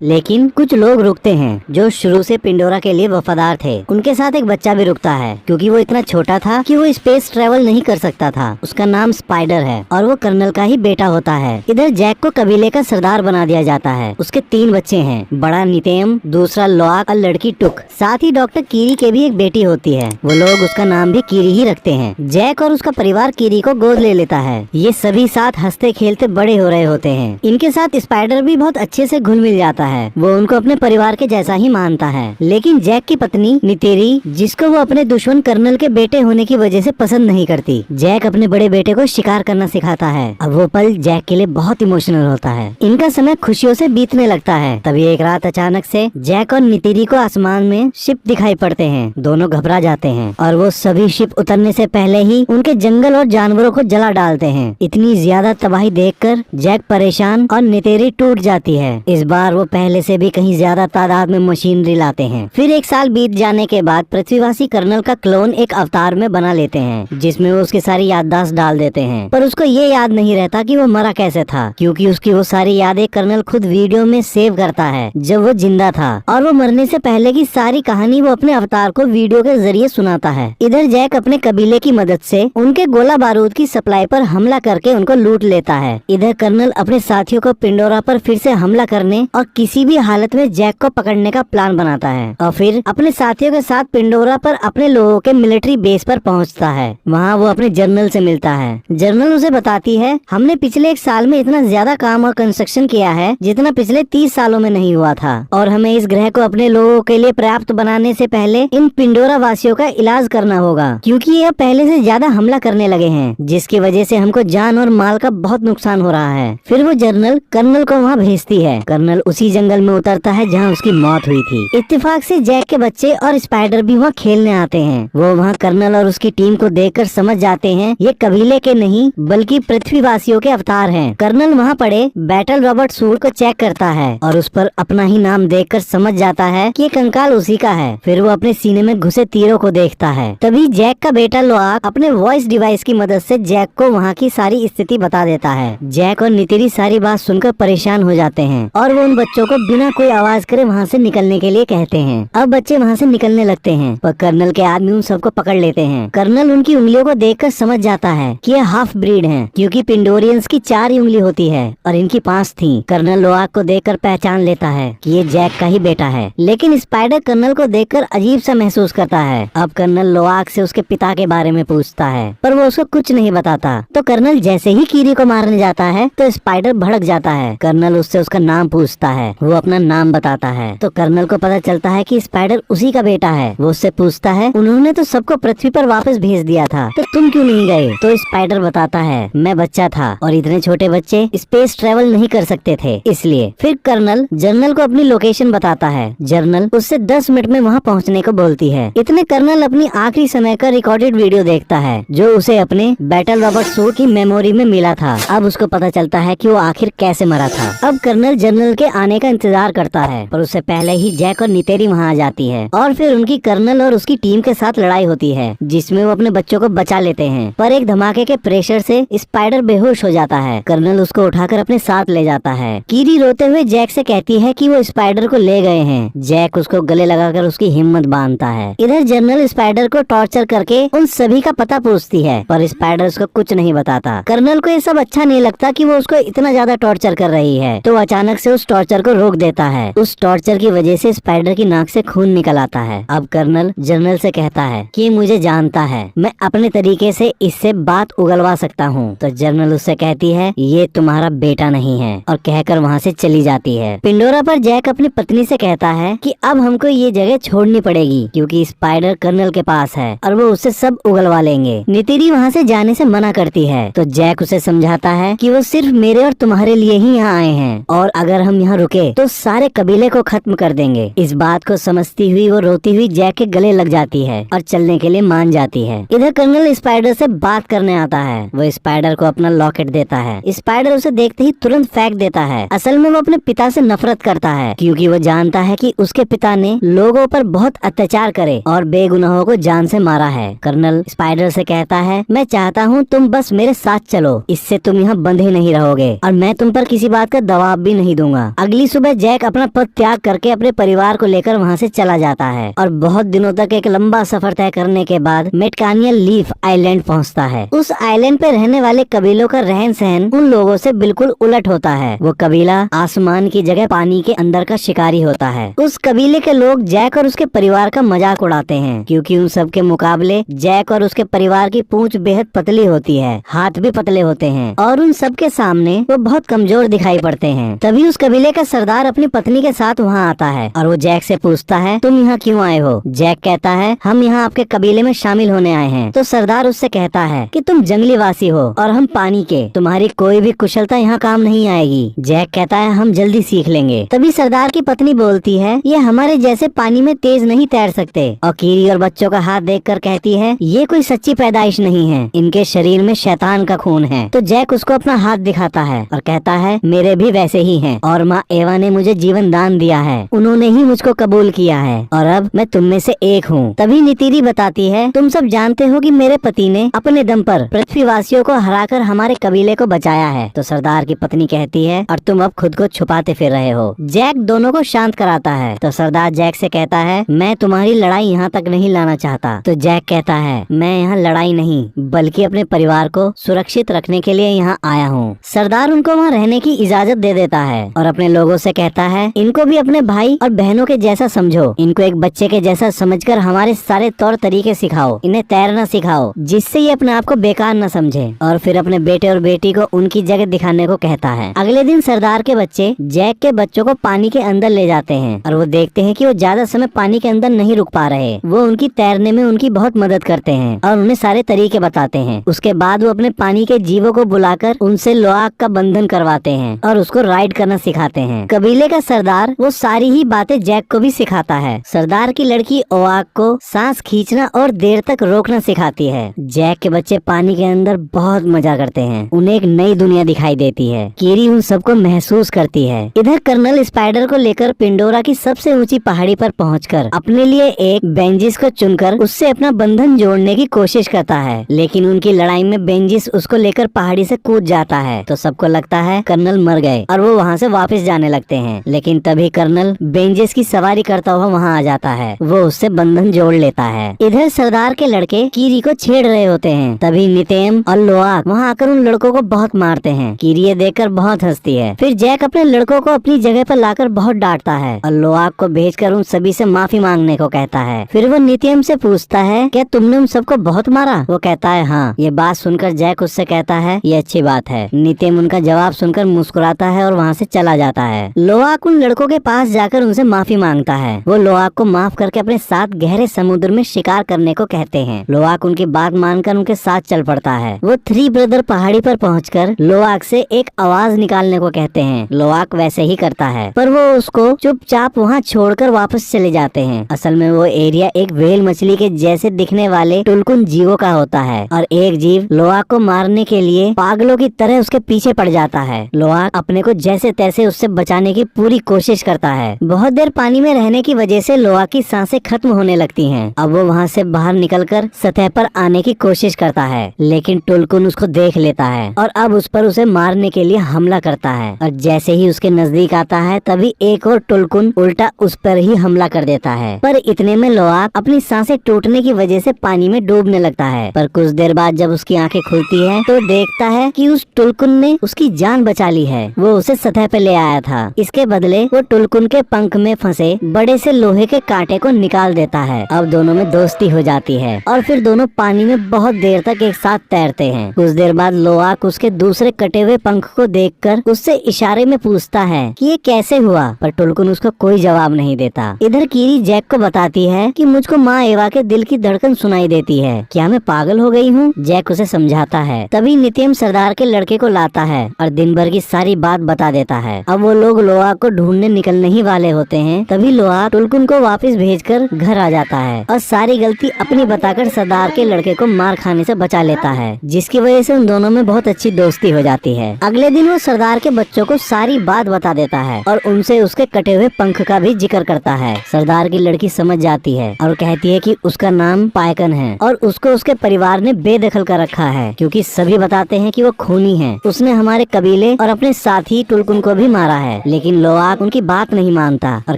लेकिन कुछ लोग रुकते हैं जो शुरू से पिंडोरा के लिए वफादार थे। उनके साथ एक बच्चा भी रुकता है क्योंकि वो इतना छोटा था कि वो स्पेस ट्रेवल नहीं कर सकता था। उसका नाम स्पाइडर है और वो कर्नल का ही बेटा होता है। इधर जैक को कबीले का सरदार बना दिया जाता है। उसके 3 बच्चे हैं, बड़ा नितेम, दूसरा लोआक और लड़की टुक। साथ ही डॉक्टर कीरी के भी एक बेटी होती है। वो लोग उसका नाम भी कीरी ही रखते हैं। जैक और उसका परिवार कीरी को गोद ले लेता है। ये सभी साथ हंसते खेलते बड़े हो रहे होते हैं। इनके साथ स्पाइडर भी बहुत अच्छे से घुल मिल जाता है। वो उनको अपने परिवार के जैसा ही मानता है। लेकिन जैक की पत्नी नितेरी, जिसको वो अपने दुश्मन कर्नल के बेटे होने की वजह से पसंद नहीं करती, जैक अपने बड़े बेटे को शिकार करना सिखाता है। अब वो पल जैक के लिए बहुत इमोशनल होता है। इनका समय खुशियों से बीतने लगता है। तभी एक रात अचानक से जैक और नितेरी को आसमान में शिप दिखाई पड़ते हैं। दोनों घबरा जाते हैं और वो सभी शिप उतरने से पहले ही उनके जंगल और जानवरों को जला डालते हैं। इतनी ज्यादा तबाही देखकर जैक परेशान और नितेरी टूट जाती है। इस बार वो पहले से भी कहीं ज्यादा तादाद में मशीनरी लाते हैं। फिर 1 साल बीत जाने के बाद पृथ्वीवासी कर्नल का क्लोन एक अवतार में बना लेते हैं, जिसमें वो उसकी सारी याददाश्त डाल देते हैं। पर उसको ये याद नहीं रहता कि वो मरा कैसे था, क्योंकि उसकी वो सारी यादें कर्नल खुद वीडियो में सेव करता है जब वो जिंदा था। और वो मरने से पहले की सारी कहानी वो अपने अवतार को वीडियो के जरिए सुनाता है। इधर जैक अपने कबीले की मदद से उनके गोला बारूद की सप्लाई पर हमला करके उनको लूट लेता है। इधर कर्नल अपने साथियों को पिंडोरा पर फिर से हमला करने और किसी भी हालत में जैक को पकड़ने का प्लान बनाता है और फिर अपने साथियों के साथ पिंडोरा पर अपने लोगों के मिलिट्री बेस पर पहुंचता है। वहां वो अपने जनरल से मिलता है। जनरल उसे बताती है, हमने पिछले 1 साल में इतना ज्यादा काम और कंस्ट्रक्शन किया है जितना पिछले 30 सालों में नहीं हुआ था, और हमें इस ग्रह को अपने लोगों के लिए पर्याप्त बनाने से पहले इन पिंडोरा वासियों का इलाज करना होगा, क्योंकि ये पहले से ज्यादा हमला करने लगे हैं, जिसकी वजह से हमको जान और माल का बहुत नुकसान हो रहा है। फिर वो जनरल कर्नल को वहाँ भेजती है। कर्नल उसी जंगल में उतरता है जहाँ उसकी मौत हुई थी। इत्तेफाक से जैक के बच्चे और स्पाइडर भी वहाँ खेलने आते हैं। वो वहाँ कर्नल और उसकी टीम को देखकर समझ जाते हैं ये कबीले के नहीं बल्कि पृथ्वीवासियों के अवतार हैं। कर्नल वहाँ पड़े बैटल रॉबर्ट सूट को चेक करता है और उस पर अपना ही नाम देखकर समझ जाता है कि ये कंकाल उसी का है। फिर वो अपने सीने में घुसे तीरों को देखता है। तभी जैक का बेटा लोआक अपने वॉइस डिवाइस की मदद से जैक को वहाँ की सारी स्थिति बता देता है। जैक और नितेरी सारी बात सुनकर परेशान हो जाते हैं और वो उन बच्चों को बिना कोई आवाज करे वहाँ से निकलने के लिए कहते हैं। अब बच्चे वहाँ से निकलने लगते हैं पर कर्नल के आदमी उन सबको पकड़ लेते हैं। कर्नल उनकी उंगलियों को देखकर समझ जाता है कि ये हाफ ब्रीड हैं, क्योंकि पिंडोरियंस की 4 ही उंगली होती है और इनकी 5 थी। कर्नल लोआक को देखकर पहचान लेता है कि ये जैक का ही बेटा है, लेकिन स्पाइडर कर्नल को देखकर अजीब सा महसूस करता है। अब कर्नल लोआक से उसके पिता के बारे में पूछता है पर वो उसको कुछ नहीं बताता। तो कर्नल जैसे ही कीरी को मारने जाता है तो स्पाइडर भड़क जाता है। कर्नल उससे उसका नाम पूछता है। वो अपना नाम बताता है तो कर्नल को पता चलता है कि स्पाइडर उसी का बेटा है। वो उससे पूछता है, उन्होंने तो सबको पृथ्वी पर वापस भेज दिया था, तो तुम क्यों नहीं गए? तो स्पाइडर बताता है, मैं बच्चा था और इतने छोटे बच्चे स्पेस ट्रेवल नहीं कर सकते थे, इसलिए। फिर कर्नल जर्नल को अपनी लोकेशन बताता है। जर्नल उससे 10 मिनट में वहाँ पहुँचने को बोलती है। इतने कर्नल अपनी आखिरी समय का रिकॉर्डेड वीडियो देखता है जो उसे अपने बैटल रॉबर्ट सूट की मेमोरी में मिला था। अब उसको पता चलता है कि वो आखिर कैसे मरा था। अब कर्नल जनरल के आने का इंतजार करता है पर उससे पहले ही जैक और नितेरी वहाँ आ जाती है और फिर उनकी कर्नल और उसकी टीम के साथ लड़ाई होती है, जिसमें वो अपने बच्चों को बचा लेते हैं। पर एक धमाके के प्रेशर से स्पाइडर बेहोश हो जाता है। कर्नल उसको उठाकर अपने साथ ले जाता है। कीरी रोते हुए जैक से कहती है कि वो स्पाइडर को ले गए हैं। जैक उसको गले लगाकर उसकी हिम्मत बांधता है। इधर जनरल स्पाइडर को टॉर्चर करके उन सभी का पता पूछती है पर स्पाइडर उसको कुछ नहीं बताता। कर्नल को ये सब अच्छा नहीं लगता कि वो उसको इतना ज्यादा टॉर्चर कर रही है, तो अचानक से उस टॉर्चर को रोक देता है। उस टॉर्चर की वजह से स्पाइडर की नाक से खून निकल आता है। अब कर्नल जनरल से कहता है कि मुझे जानता है, मैं अपने तरीके से इससे बात उगलवा सकता हूँ। तो जनरल उससे कहती है, ये तुम्हारा बेटा नहीं है, और कहकर वहाँ से चली जाती है। पिंडोरा पर जैक अपनी पत्नी से कहता है कि अब हमको ये जगह छोड़नी पड़ेगी क्योंकि स्पाइडर कर्नल के पास है और वो उससे सब उगलवा लेंगे। नितेरी वहाँ से जाने से मना करती है तो जैक उसे समझाता है कि वो सिर्फ मेरे और तुम्हारे लिए ही यहाँ आए हैं और अगर हम यहाँ रुके तो सारे कबीले को खत्म कर देंगे। इस बात को समझती हुई वो रोती हुई जैक के गले लग जाती है और चलने के लिए मान जाती है। इधर कर्नल स्पाइडर से बात करने आता है। वो स्पाइडर को अपना लॉकेट देता है। स्पाइडर उसे देखते ही तुरंत फेंक देता है। असल में वो अपने पिता से नफरत करता है क्योंकि वो जानता है कि उसके पिता ने लोगों पर बहुत अत्याचार करे और बेगुनाहों को जान से मारा है। कर्नल स्पाइडर से कहता है, मैं चाहता हूँ तुम बस मेरे साथ चलो, इससे तुम यहाँ बंधे नहीं रहोगे और मैं तुम पर किसी बात का दबाव भी नहीं दूंगा। अगली सुबह जैक अपना पद त्याग करके अपने परिवार को लेकर वहाँ से चला जाता है और बहुत दिनों तक एक लंबा सफर तय करने के बाद मेटकानियल लीफ आइलैंड पहुँचता है। उस आइलैंड पे रहने वाले कबीलों का रहन सहन उन लोगों से बिल्कुल उलट होता है। वो कबीला आसमान की जगह पानी के अंदर का शिकारी होता है। उस कबीले के लोग जैक और उसके परिवार का मजाक उड़ाते हैं, क्योंकि उन सब के मुकाबले जैक और उसके परिवार की पूंछ बेहद पतली होती है, हाथ भी पतले होते हैं और उन सब के सामने वो बहुत कमजोर दिखाई पड़ते हैं। तभी उस कबीले का सरदार अपनी पत्नी के साथ वहाँ आता है और वो जैक से पूछता है, तुम यहाँ क्यों आए हो? जैक कहता है, हम यहाँ आपके कबीले में शामिल होने आए हैं। तो सरदार उससे कहता है कि तुम जंगली वासी हो और हम पानी के, तुम्हारी कोई भी कुशलता यहाँ काम नहीं आएगी। जैक कहता है, हम जल्दी सीख लेंगे। तभी सरदार की पत्नी बोलती है, ये हमारे जैसे पानी में तेज नहीं तैर सकते। और कीरी और बच्चों का हाथ देखकर कहती है, ये कोई सच्ची पैदाइश नहीं है, इनके शरीर में शैतान का खून है। तो जैक उसको अपना हाथ दिखाता है और कहता है, मेरे भी वैसे ही हैं और माँ एवा ने मुझे जीवन दान दिया है, उन्होंने ही मुझको कबूल किया है और अब मैं तुम में से एक हूँ। तभी नीतीरी बताती है, तुम सब जानते हो कि मेरे पति ने अपने दम पर पृथ्वीवासियों को हराकर हमारे कबीले को बचाया है। तो सरदार की पत्नी कहती है, और तुम अब खुद को छुपाते फिर रहे हो। जैक दोनों को शांत कराता है। तो सरदार जैक से कहता है, मैं तुम्हारी लड़ाई यहाँ तक नहीं लाना चाहता। तो जैक कहता है, मैं यहाँ लड़ाई नहीं बल्कि अपने परिवार को सुरक्षित रखने के लिए यहाँ आया हूँ। सरदार उनको वहाँ रहने की इजाजत दे देता है और अपने लोगों से कहता है, इनको भी अपने भाई और बहनों के जैसा समझो, इनको एक बच्चे के जैसा समझकर हमारे सारे तौर तरीके सिखाओ, इन्हें तैरना सिखाओ, जिससे ये अपने आप को बेकार न समझे। और फिर अपने बेटे और बेटी को उनकी जगह दिखाने को कहता है। अगले दिन सरदार के बच्चे जैक के बच्चों को पानी के अंदर ले जाते हैं और वो देखते हैं कि वो ज्यादा समय पानी के अंदर नहीं रुक पा रहे। वो उनकी तैरने में उनकी बहुत मदद करते हैं और उन्हें सारे तरीके बताते हैं। उसके बाद वो अपने पानी के जीवों को बुलाकर उनसे लोआक का बंधन करवाते हैं और उसको राइड करना सिखाते हैं। कबीले का सरदार वो सारी ही बातें जैक को भी सिखाता है। सरदार की लड़की ओआक को सांस खींचना और देर तक रोकना सिखाती है। जैक के बच्चे पानी के अंदर बहुत मजा करते हैं, उन्हें एक नई दुनिया दिखाई देती है। कीरी उन सबको महसूस करती है। इधर कर्नल स्पाइडर को लेकर पिंडोरा की सबसे ऊंची पहाड़ी पर पहुंचकर अपने लिए एक बेंजिस को चुनकर उससे अपना बंधन जोड़ने की कोशिश करता है, लेकिन उनकी लड़ाई में बेंजिस उसको लेकर पहाड़ी से कूद जाता है। तो सबको लगता है कर्नल मर गए और वो वहाँ से वापस जाने लगते हैं, लेकिन तभी कर्नल बेंजिस की सवारी करता हुआ वहाँ आ जाता है। वो उससे बंधन जोड़ लेता है। इधर सरदार के लड़के कीरी को छेड़ रहे होते हैं। तभी नितेम और लोआक वहाँ आकर उन लड़कों को बहुत मारते हैं। कीरी ये देखकर बहुत हंसती है। फिर जैक अपने लड़कों को अपनी जगह पर लाकर बहुत डांटता है और लोआक को भेजकर उन सभी से माफी मांगने को कहता है। फिर वो नितेम से पूछता है, क्या तुमने उन सबको बहुत मारा? वो कहता है, हाँ। ये बात सुनकर जैक उससे कहता है, ये अच्छी बात है। नितेम उनका जवाब सुनकर मुस्कुराता है और वहाँ से चला जाता है। लोआक उन लड़कों के पास जाकर उनसे माफी मांगता है। वो लोआक को माफ करके अपने साथ गहरे समुद्र में शिकार करने को कहते हैं। लोआक उनकी बात मानकर उनके साथ चल पड़ता है। वो थ्री ब्रदर पहाड़ी पर पहुंचकर लोआक से एक आवाज निकालने को कहते हैं। लोआक वैसे ही करता है, पर वो उसको चुपचाप वहाँ छोड़कर वापस चले जाते हैं। असल में वो एरिया एक व्हेल मछली के जैसे दिखने वाले टुलकुन जीवों का होता है और एक जीव लोआक को मारने के लिए पागलों की तरह उसके पीछे पड़ जाता है। लोआक अपने को जैसे तैसे उससे बचाने की पूरी कोशिश करता है। बहुत देर पानी में रहने की वजह से लोआक की सांसें खत्म होने लगती हैं। अब वो वहाँ से बाहर निकलकर सतह पर आने की कोशिश करता है, लेकिन टुलकुन उसको देख लेता है और अब उस पर उसे मारने के लिए हमला करता है। और जैसे ही उसके नजदीक आता है तभी एक और टुलकुन उल्टा उस पर ही हमला कर देता है। पर इतने में लोआक अपनी सांसें टूटने की वजह से पानी में डूबने लगता है। पर कुछ देर बाद जब उसकी आंखें खुलती है तो देखता है कि उस टुलकुन ने उसकी जान बचा ली है। वो उसे सतह पे ले आया था। इसके बदले वो टुलकुन के पंख में फंसे बड़े से लोहे के कांटे को निकाल देता है। अब दोनों में दोस्ती हो जाती है और फिर दोनों पानी में बहुत देर तक एक साथ तैरते हैं। कुछ देर बाद लोआक उसके दूसरे कटे हुए पंख को देखकर उससे इशारे में पूछता है कि ये कैसे हुआ, पर टुलकुन उसको कोई जवाब नहीं देता। इधर कीरी जैक को बताती है कि मुझको माँ एवा के दिल की धड़कन सुनाई देती है, क्या मैं पागल हो गई हूँ? जैक उसे समझाता है। तभी नितेम सरदार के लड़के को लाता है और दिन भर की सारी बात बता देता है। अब वो लोग लोआक को ढूंढने निकलने ही वाले होते हैं। तभी लोआक टुलकुन को वापस भेजकर घर आ जाता है और सारी गलती अपनी बताकर सरदार के लड़के को मार खाने से बचा लेता है, जिसकी वजह से उन दोनों में बहुत अच्छी दोस्ती हो जाती है। अगले दिन वो सरदार के बच्चों को सारी बात बता देता है और उनसे उसके कटे हुए पंख का भी जिक्र करता है। सरदार की लड़की समझ जाती है और कहती है कि उसका नाम पायकन है और उसको उसके परिवार ने बेदखल कर रखा है, क्योंकि सभी बताते हैं कि वो खूनी है। उसने हमारे कबीले और अपने साथी टुलकुन को भी मारा है। है, लेकिन लोआक उनकी बात नहीं मानता और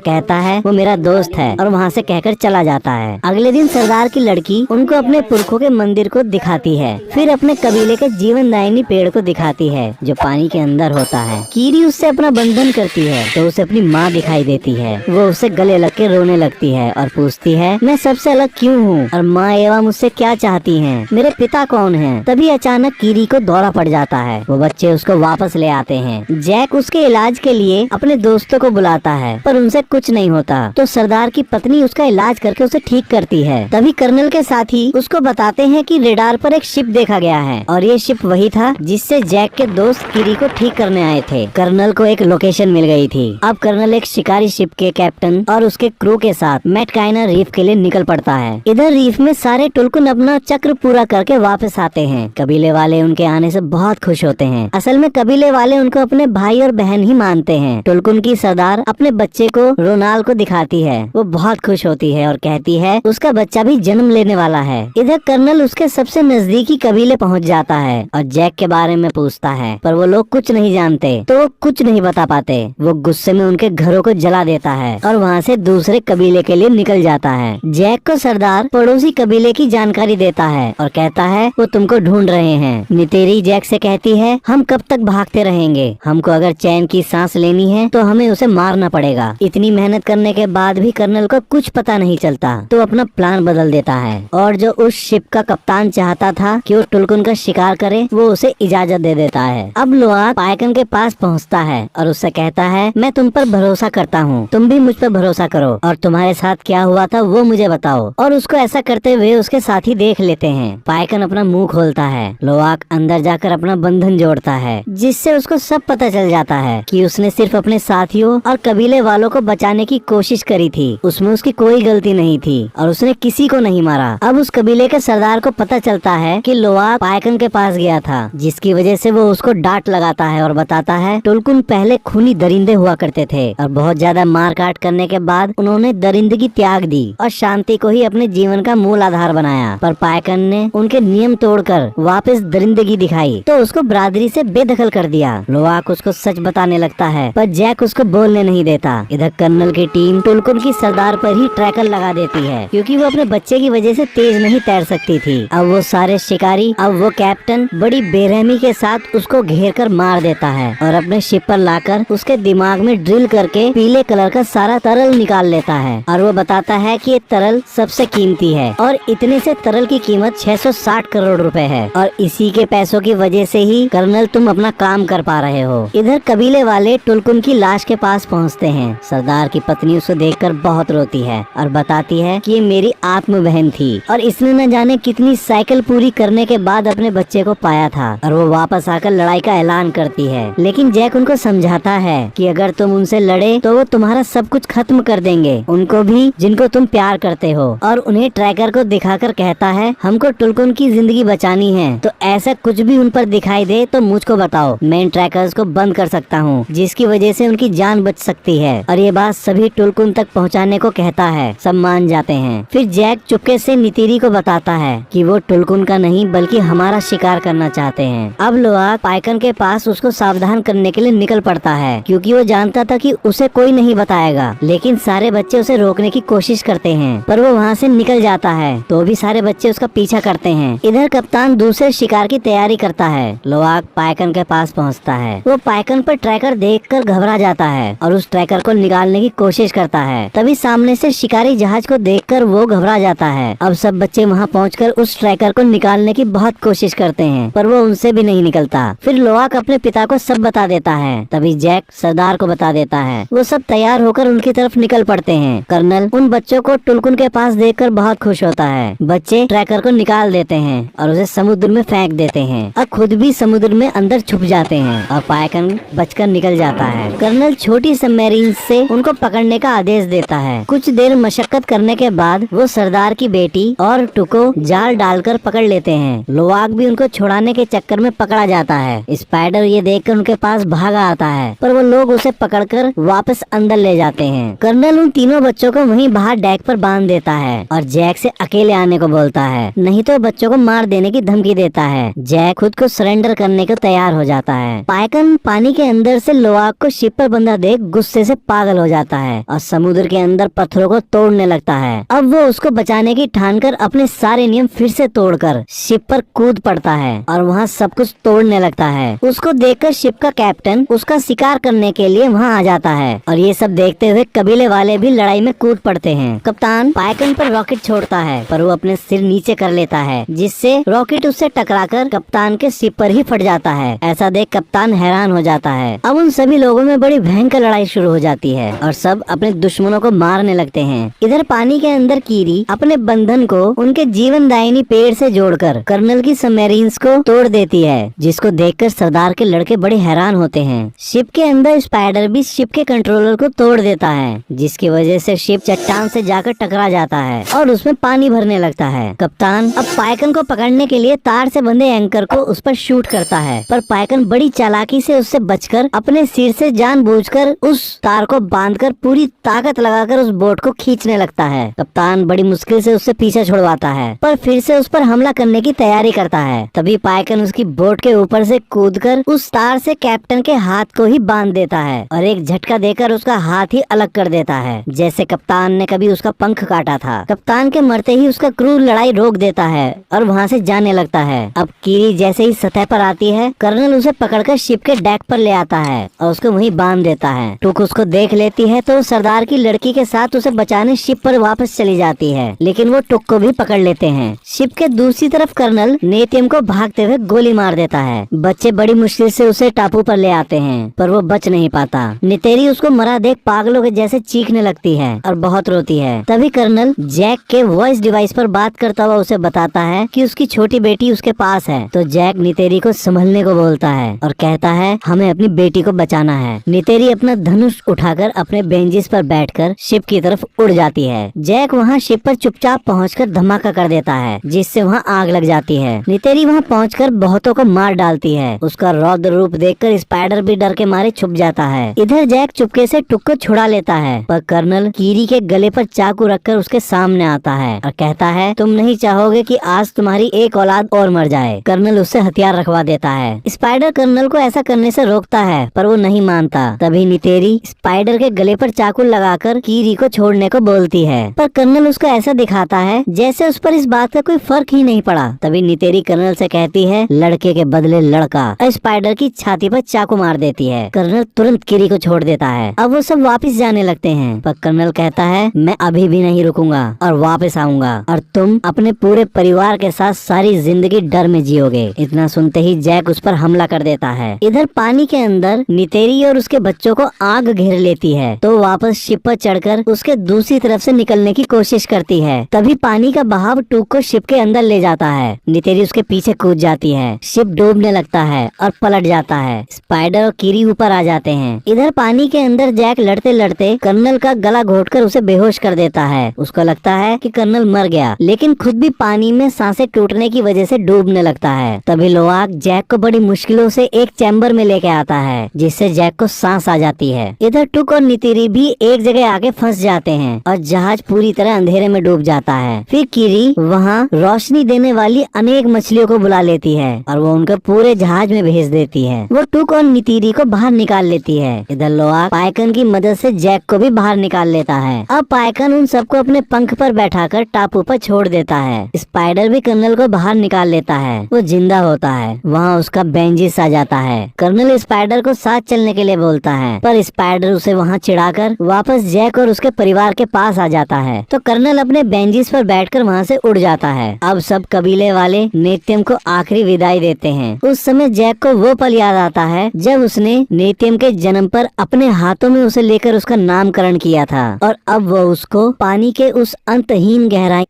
कहता है वो मेरा दोस्त है और वहाँ से कहकर चला जाता है। अगले दिन सरदार की लड़की उनको अपने पुरखों के मंदिर को दिखाती है, फिर अपने कबीले के जीवनदायिनी पेड़ को दिखाती है जो पानी के अंदर होता है। कीरी उससे अपना बंधन करती है तो उसे अपनी माँ दिखाई देती है। वो उसे गले लग के रोने लगती है और पूछती है मैं सबसे अलग क्यों हूँ और माँ एवा मुझसे क्या चाहती हैं? मेरे पिता कौन हैं? तभी अचानक कीरी को दौरा पड़ जाता है। वो बच्चे उसको वापस ले आते हैं। जैक उसके इलाज के लिए अपने दोस्तों को बुलाता है पर उनसे कुछ नहीं होता, तो सरदार की पत्नी उसका इलाज करके उसे ठीक करती है। तभी कर्नल के साथी उसको बताते हैं कि रेडार पर एक शिप देखा गया है और ये शिप वही था जिससे जैक के दोस्त कीरी को ठीक करने आए थे। कर्नल को एक लोकेशन मिल गई थी। अब कर्नल एक शिकारी शिप के कैप्टन और उसके क्रू के साथ मैटकाइना रीफ के लिए निकल पड़ता है। इधर रीफ में सारे टुलकुन अपना चक्र पूरा करके वापस आते हैं। कबीले वाले उनके आने से बहुत खुश होते हैं। असल में कबीले वाले उनको अपने भाई और बहन ही मानते हैं। टुलकुन की सरदार अपने बच्चे को रोनाल्ड को दिखाती है। वो बहुत खुश होती है और कहती है उसका बच्चा भी जन्म लेने वाला है। इधर कर्नल उसके सबसे नजदीकी कबीले पहुंच जाता है और जैक के बारे में पूछता है, पर वो लोग कुछ नहीं जानते तो वो कुछ नहीं बता पाते। वो गुस्से में उनके घरों को जला देता है और वहाँ से दूसरे कबीले के लिए निकल जाता है। जैक को सरदार पड़ोसी कबीले की जानकारी देता है और कहता है वो तुमको ढूंढ रहे हैं। नितेरी जैक से कहती है हम कब तक भागते रहेंगे? हमको अगर चैन की सांस लेनी है तो हमें उसे मारना पड़ेगा। इतनी मेहनत करने के बाद भी कर्नल को कुछ पता नहीं चलता तो अपना प्लान बदल देता है और जो उस शिप का कप्तान चाहता था कि वो टुलकुन का शिकार करे वो उसे इजाजत दे देता है। अब लोआक पाइकन के पास पहुंचता है और उससे कहता है मैं तुम पर भरोसा करता हूँ, तुम भी मुझ पर भरोसा करो और तुम्हारे साथ क्या हुआ था वो मुझे बताओ। और उसको ऐसा करते हुए उसके साथी देख लेते हैं। पाइकन अपना मुंह खोलता है। लोआक अंदर जाकर अपना बंधन जोड़ता है जिससे उसको सब पता चल जाता है कि उसने सिर्फ अपने साथियों और कबीले वालों को बचाने की कोशिश करी थी। उसमें उसकी कोई गलती नहीं थी और उसने किसी को नहीं मारा। अब उस कबीले के सरदार को पता चलता है कि लोआक पाइकन के पास गया था, जिसकी वजह से वो उसको डांट लगाता है और बताता है टुलकुन पहले खूनी दरिंदे हुआ करते थे और बहुत ज्यादा मार काट करने के बाद उन्होंने दरिंदगी त्याग दी और शांति को ही अपने जीवन का मूल आधार बनाया। पर पाइकन ने उनके नियम तोड़कर वापस दरिंदगी दिखाई तो उसको बरादरी से बेदखल कर दिया। लोआक उसको सच बताने लगता है पर जैक उसको बोलने नहीं देता। इधर कर्नल की टीम टुलकुन की सरदार पर ही ट्रैकर लगा देती है क्योंकि वो अपने बच्चे की वजह से तेज नहीं तैर सकती थी। अब वो सारे शिकारी, अब वो कैप्टन बड़ी बेरहमी के साथ उसको घेर कर मार देता है और अपने शिप पर लाकर उसके दिमाग में ड्रिल करके पीले कलर का सारा तरल निकाल लेता है और वो बताता है कि ये तरल सबसे कीमती है और इतने से तरल की कीमत 660 करोड़ रुपए है और इसी के पैसों की वजह से ही कर्नल तुम अपना काम कर पा रहे हो। इधर कबीले वाले टुलकुन की लाश के पास पहुंचते हैं। सरदार की पत्नी उसको देखकर बहुत रोती है और बताती है कि ये मेरी आत्म बहन थी और इसने न जाने कितनी साइकिल पूरी करने के बाद अपने बच्चे को पाया था और वो वापस आकर लड़ाई का ऐलान करती है। लेकिन जैक उनको समझाता है कि अगर तुम उनसे लड़े तो वो तुम्हारा सब कुछ खत्म कर देंगे, उनको भी जिनको तुम प्यार करते हो। और उन्हें ट्रैकर को दिखाकर कहता है हमको टुलकुन की जिंदगी बचानी है तो ऐसा कुछ भी उन पर दिखाई दे तो मुझको बताओ, मैं इन ट्रैकर्स को बंद कर सकता हूँ जिसकी वजह से उनकी जान बच सकती है। और ये बात सभी टुलकुन तक पहुँचाने को कहता है। सब मान जाते हैं। फिर जैक चुपके से नितिरी को बताता है कि वो टुलकुन का नहीं बल्कि हमारा शिकार करना चाहते हैं। अब लोआक पाइकन के पास उसको सावधान करने के लिए निकल पड़ता है क्योंकि वो जानता था कि उसे कोई नहीं बताएगा। लेकिन सारे बच्चे उसे रोकने की कोशिश करते हैं पर वो वहाँ से निकल जाता है तो भी सारे बच्चे उसका पीछा करते हैं। इधर कप्तान दूसरे शिकार की तैयारी करता है। लोआक पाइकन के पास पहुँचता है। वो पाइकन पर ट्रैकर देखकर घबरा जाता है और उस ट्रैकर को निकालने की कोशिश करता है। तभी सामने से शिकारी जहाज को देखकर वो घबरा जाता है। अब सब बच्चे वहाँ पहुंचकर उस ट्रैकर को निकालने की बहुत कोशिश करते हैं पर वो उनसे भी नहीं निकलता। फिर लोआक अपने पिता को सब बता देता है। तभी जैक सरदार को बता देता है। वो सब तैयार होकर उनकी तरफ निकल पड़ते हैं। कर्नल उन बच्चों को टुलकुन के पास देखकर बहुत खुश होता है। बच्चे ट्रैकर को निकाल देते हैं और उसे समुद्र में फेंक देते हैं और खुद भी समुद्र में अंदर छुप जाते हैं और पाइकन बचकर निकल जाता है। कर्नल छोटी सबमरीन से उनको पकड़ने का आदेश देता है। कुछ देर मशक्कत करने के बाद वो सरदार की बेटी और टुको जाल डालकर पकड़ लेते हैं। लोआक भी उनको छुड़ाने के चक्कर में पकड़ा जाता है। स्पाइडर ये देखकर उनके पास भागा आता है पर वो लोग उसे पकड़कर वापस अंदर ले जाते हैं। कर्नल उन तीनों बच्चों को वहीं बाहर डेक पर बांध देता है और जैक से अकेले आने को बोलता है, नहीं तो बच्चों को मार देने की धमकी देता है। जैक खुद को सरेंडर करने को तैयार हो जाता है। पाइकन पानी के अंदर से लोआक लोआक को शिप पर बंधा देख गुस्से से पागल हो जाता है और समुद्र के अंदर पत्थरों को तोड़ने लगता है। अब वो उसको बचाने की ठानकर अपने सारे नियम फिर से तोड़कर शिप पर कूद पड़ता है और वहाँ सब कुछ तोड़ने लगता है। उसको देखकर शिप का कैप्टन उसका शिकार करने के लिए वहाँ आ जाता है और ये सब देखते हुए कबीले वाले भी लड़ाई में कूद पड़ते हैं। कप्तान पाइकन पर रॉकेट छोड़ता है पर वो अपने सिर नीचे कर लेता है, जिससे रॉकेट उससे टकराकर कप्तान के शिप पर ही फट जाता है। ऐसा देख कप्तान हैरान हो जाता है। अब उन सभी लोगों में बड़ी भयंकर लड़ाई शुरू हो जाती है और सब अपने दुश्मनों को मारने लगते हैं। इधर पानी के अंदर कीरी अपने बंधन को उनके जीवनदायिनी पेड़ से जोड़कर कर्नल की सबमरीन्स को तोड़ देती है, जिसको देखकर सरदार के लड़के बड़े हैरान होते हैं। शिप के अंदर स्पाइडर भी शिप के कंट्रोलर को तोड़ देता है, जिसकी वजह से शिप चट्टान से जाकर टकरा जाता है और उसमें पानी भरने लगता है। कप्तान अब पाइकन को पकड़ने के लिए तार से बंधे एंकर को उस पर शूट करता है, पर पाइकन बड़ी चालाकी से उससे बचकर अपने सिर से जानबूझकर उस तार को बांधकर पूरी ताकत लगाकर उस बोट को खींचने लगता है। कप्तान बड़ी मुश्किल से उससे पीछा छुड़वाता है, पर फिर से उस पर हमला करने की तैयारी करता है। तभी पाइकन उसकी बोट के ऊपर से कूदकर उस तार से कैप्टन के हाथ को ही बांध देता है और एक झटका देकर उसका हाथ ही अलग कर देता है, जैसे कप्तान ने कभी उसका पंख काटा था। कप्तान के मरते ही उसका क्रू लड़ाई रोक देता है और वहाँ से जाने लगता है। अब कीरी जैसे ही सतह पर आती है, कर्नल उसे पकड़कर शिप के डेक पर ले आता है और उसको वहीं बांध देता है। टुक उसको देख लेती है तो सरदार की लड़की के साथ उसे बचाने शिप पर वापस चली जाती है, लेकिन वो टुक को भी पकड़ लेते हैं। शिप के दूसरी तरफ कर्नल नेतियम को भागते हुए गोली मार देता है। बच्चे बड़ी मुश्किल से उसे टापू पर ले आते हैं, पर वो बच नहीं पाता। नितेरी उसको मरा देख पागलों के जैसे चीखने लगती है और बहुत रोती है। तभी कर्नल जैक के वॉइस डिवाइस पर बात करता हुआ उसे बताता है कि उसकी छोटी बेटी उसके पास है। तो जैक नितेरी को संभलने को बोलता है और कहता है हमें अपनी बेटी को बचाना है। नितेरी अपना धनुष उठाकर अपने बेंचेस पर बैठकर शिप की तरफ उड़ जाती है। जैक वहाँ शिप पर चुपचाप पहुंचकर धमाका कर देता है, जिससे वहाँ आग लग जाती है। नितेरी वहाँ पहुंचकर बहुतों को मार डालती है। उसका रौद्र रूप देखकर स्पाइडर भी डर के मारे छुप जाता है। इधर जैक चुपके से टुक को छुड़ा लेता है, पर कर्नल कीरी के गले पर चाकू रखकर उसके सामने आता है और कहता है तुम नहीं चाहोगे कि आज तुम्हारी एक औलाद और मर जाए। कर्नल उससे हथियार रखवा देता है। स्पाइडर कर्नल को ऐसा करने से रोकता है, पर वो नहीं मानता। तभी नितेरी स्पाइडर के गले पर चाकू लगाकर कीरी को छोड़ने को बोलती है, पर कर्नल उसको ऐसा दिखाता है जैसे उस पर इस बात का कोई फर्क ही नहीं पड़ा। तभी नितेरी कर्नल से कहती है लड़के के बदले लड़का, और स्पाइडर की छाती पर चाकू मार देती है। कर्नल तुरंत कीरी को छोड़ देता है। अब वो सब वापस जाने लगते हैं, पर कर्नल कहता है मैं अभी भी नहीं रुकूंगा और वापस आऊंगा और तुम अपने पूरे परिवार के साथ सारी जिंदगी डर में जियोगे। इतना सुनते ही जैक उस पर हमला कर देता है। इधर पानी के अंदर नितेरी और उसके बच्चों को आग घेर लेती है, तो वापस शिप पर चढ़कर उसके दूसरी तरफ से निकलने की कोशिश करती है। तभी पानी का बहाव टूक को शिप के अंदर ले जाता है। नितेरी उसके पीछे कूद जाती है। शिप डूबने लगता है और पलट जाता है। स्पाइडर और कीरी ऊपर आ जाते हैं। इधर पानी के अंदर जैक लड़ते लड़ते कर्नल का गला घोटकर उसे बेहोश कर देता है। उसको लगता है कि कर्नल मर गया, लेकिन खुद भी पानी में सांसें टूटने की वजह से डूबने लगता है। तभी लोआक जैक को बड़ी मुश्किलों से एक चैम्बर में लेके आता है, जिससे जैक को सांस आ जाती है। इधर टुक और नितेरी भी एक जगह आके फंस जाते हैं और जहाज पूरी तरह अंधेरे में डूब जाता है। फिर कीरी वहाँ रोशनी देने वाली अनेक मछलियों को बुला लेती है और वो उनको पूरे जहाज में भेज देती है। वो टुक और नितेरी को बाहर निकाल लेती है। इधर लोआक पाइकन की मदद से जैक को भी बाहर निकाल लेता है। अब पाइकन उन सबको अपने पंख पर बैठाकर टापू पर छोड़ देता है। स्पाइडर भी कर्नल को बाहर निकाल लेता है। वो जिंदा होता है। वहाँ उसका बेंजिस आ जाता है। कर्नल स्पाइडर को साथ चलने के लिए बोलता है, पर स्पाइडर उसे वहाँ चिढ़ाकर वापस जैक और उसके परिवार के पास आ जाता है। तो कर्नल अपने बेंजिस पर बैठकर वहाँ से उड़ जाता है। अब सब कबीले वाले नेत्यम को आखिरी विदाई देते हैं। उस समय जैक को वो पल याद आता है जब उसने नेत्यम के जन्म पर अपने हाथों में उसे लेकर उसका नामकरण किया था, और अब वो उसको पानी के उस अंतहीन गहराई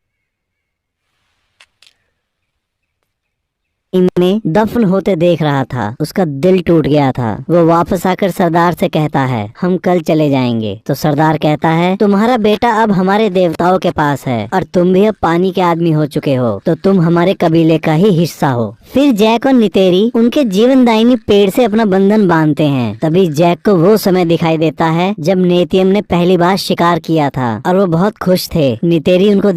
इनमें दफन होते देख रहा था। उसका दिल टूट गया था। वो वापस आकर सरदार से कहता है हम कल चले जाएंगे। तो सरदार कहता है तुम्हारा बेटा अब हमारे देवताओं के पास है और तुम भी अब पानी के आदमी हो चुके हो, तो तुम हमारे कबीले का ही हिस्सा हो। फिर जैक और नितेरी उनके जीवनदायिनी पेड़ से अपना बंधन बांधते हैं। तभी जैक को वो समय दिखाई देता है जब नेतियम ने पहली बार शिकार किया था और वो बहुत खुश थे। नितेरी उनको